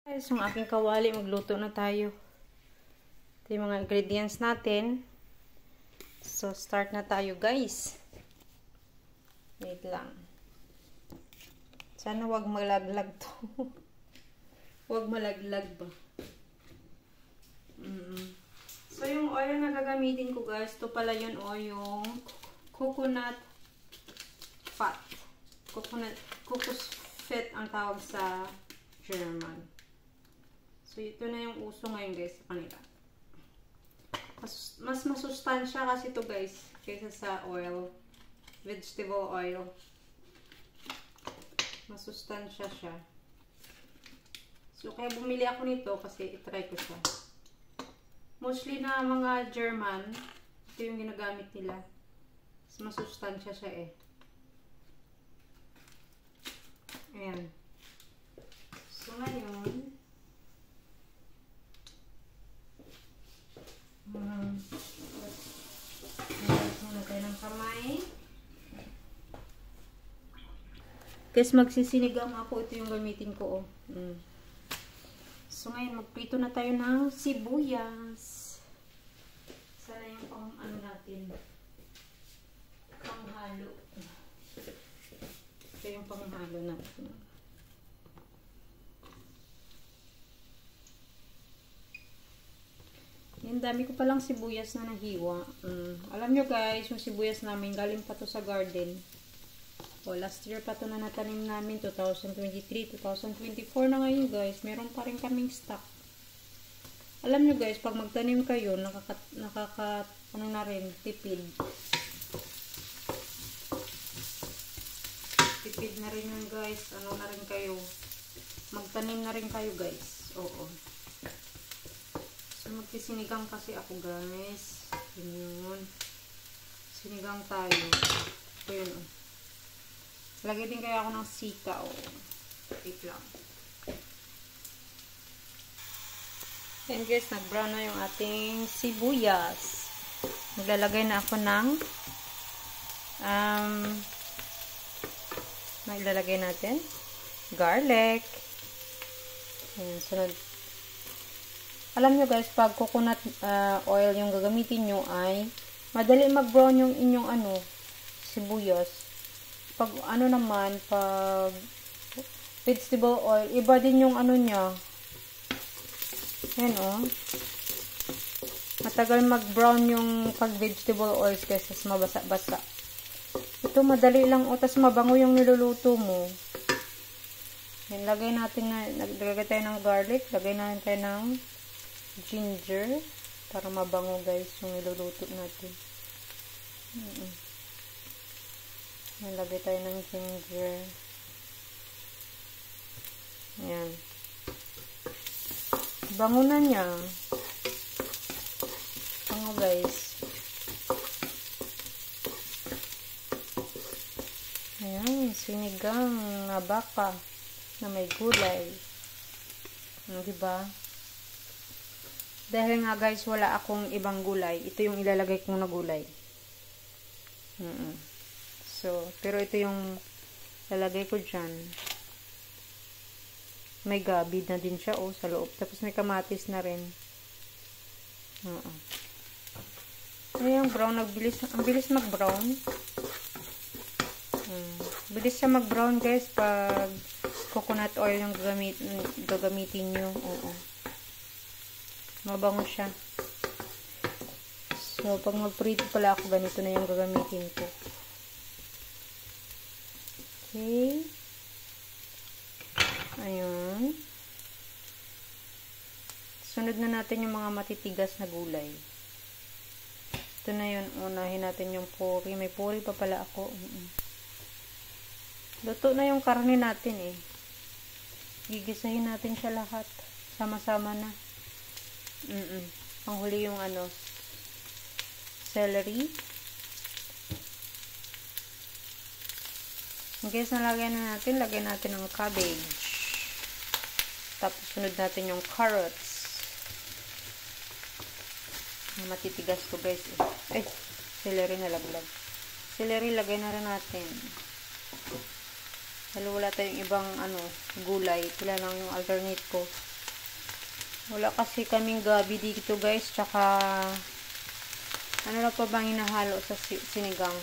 Guys, yung aking kawali, magluto na tayo. Ito yung mga ingredients natin. So, start na tayo, guys. Wait lang. Sana wag malaglag to. Wag malaglag ba? So, yung oil na gagamitin ko, guys, ito pala yun, yung coconut fat. Cocos fat ang tawag sa German. So, ito na yung uso ngayon, guys, sa kanila. Mas masustansya kasi ito, guys, kaysa sa oil. Vegetable oil. Masustansya siya. So, kaya bumili ako nito kasi itry ko siya. Mostly na mga German, ito yung ginagamit nila. Mas masustansya siya eh. Ayan. So, ngayon, muna tayo ng kamay. Guys, magsisinigang ako. Ito yung gamitin ko. So, ngayon, magprito na tayo ng sibuyas. Sana yung pang ano natin. Panghalo. Ito yung panghalo natin. Yan, dami ko palang sibuyas na nahiwa. Alam nyo guys, yung sibuyas namin, galing pa to sa garden. Last year pa to na natanim namin, 2023, 2024 na ngayon guys. Meron pa rin kaming stock. Alam nyo guys, pag magtanim kayo, ano na rin, tipid. Tipid na rin yun guys. Ano na rin kayo. Magtanim na rin kayo guys. Oo. Magsisinigang kasi ako guys. Yun. Sinigang tayo. Ito yun. Lagay din kaya ako ng sika. Wait lang. Yan guys, nag-brown na yung ating sibuyas. Maglalagay na ako ng ilalagay natin garlic. Yan, sunod. Alam nyo guys, pag coconut oil yung gagamitin nyo ay madali mag-brown yung inyong sibuyas. Pag naman, pag vegetable oil, iba din yung niya. Yan matagal mag-brown yung pag vegetable oils kasi mabasa-basa. Ito madali lang tas mabango yung niluluto mo. Yan, lagay tayo ng garlic, lagay natin tayo ng ginger para mabango guys yung niluluto natin. Nalagay tayo ng ginger. Ayan. Bango na niya. Bango guys. Ayan, sinigang na baka na may gulay. Diba? Dahil nga guys, wala akong ibang gulay. Ito yung ilalagay kong na gulay. So, pero ito yung lalagay ko dyan. May gabi na din siya sa loob. Tapos may kamatis na rin. Ayan, brown. Ang bilis mag-brown. Bilis siya mag-brown guys pag coconut oil yung gagamitin nyo. Mabango siya. So, pag mag-prito pala ako, ganito na yung gagamitin ko. Okay. Ayun. Sunod na natin yung mga matitigas na gulay. Ito na yun. Unahin natin yung pori. May pori pa pala ako. Luto na yung karne natin eh. Gigisahin natin siya lahat. Sama-sama na. Panghuli yung celery. Okay, so lagay natin ng cabbage. Tapos sunod natin yung carrots. Matitigas ko guys. Celery na laglag. Celery lagay na rin natin. Dahil wala tayong ibang gulay. Sila lang yung alternate ko. Wala kasi kaming gabi dito guys, tsaka ano na pa bang hinahalo sa sinigang.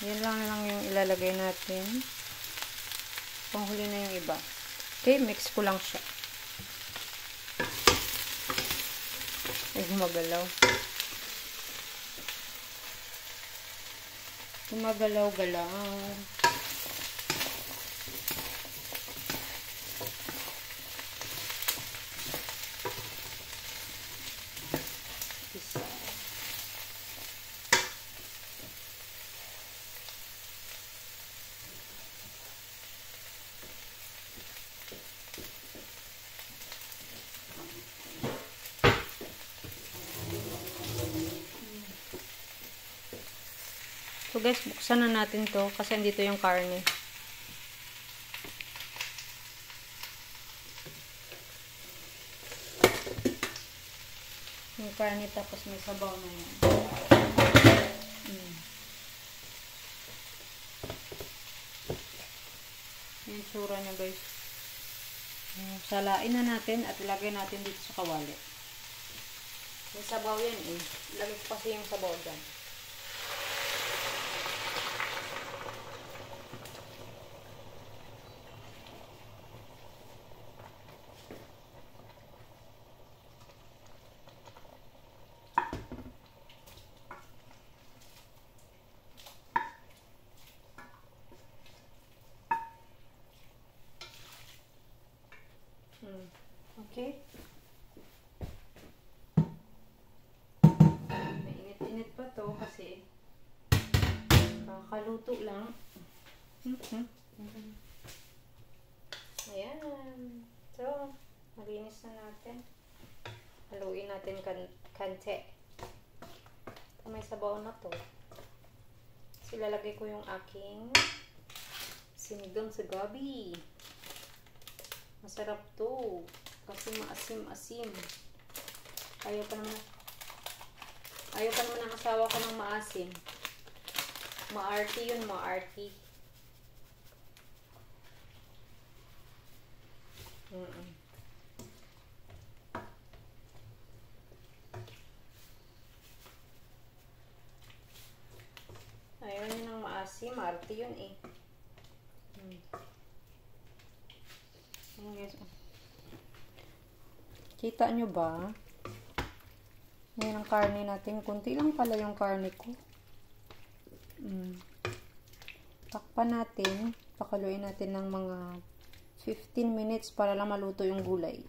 Yan lang yung ilalagay natin. Panghuli na yung iba. Okay, mix ko lang siya. Ay, gumagalaw. Gumagalaw-galaw. Isa. So guys, buksan na natin to kasi andito yung karne. Yung karne tapos may sabaw na yan. Yung tsura niya guys. Salain na natin at ilagay natin dito sa kawali. May sabaw yan eh. Ilagay ko kasi yung sabaw dyan. Okay. Mainit-init pa to kasi kakaluto lang. Ayan. So, malinis na natin. Haluin natin kante. May sabaw na to. So, ilalagay ko yung aking sinigang sa gabi. Masarap to. Kasi maasim-asim. Ayaw pa naman ang asawa ko ng maasim. Maarty yun, maarty. Ayaw niya ng maasim, maarty yun eh. Ayan guys. Kita nyo ba? Ngayon ang karne natin. Kunti lang pala yung karne ko. Takpan natin. Pakaluin natin ng mga 15 minutes para lang maluto yung gulay.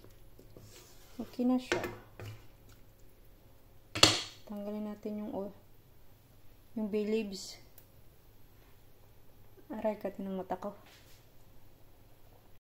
Okay na siya. Tanggalin natin yung bay leaves. Aray, kati ng mata ko.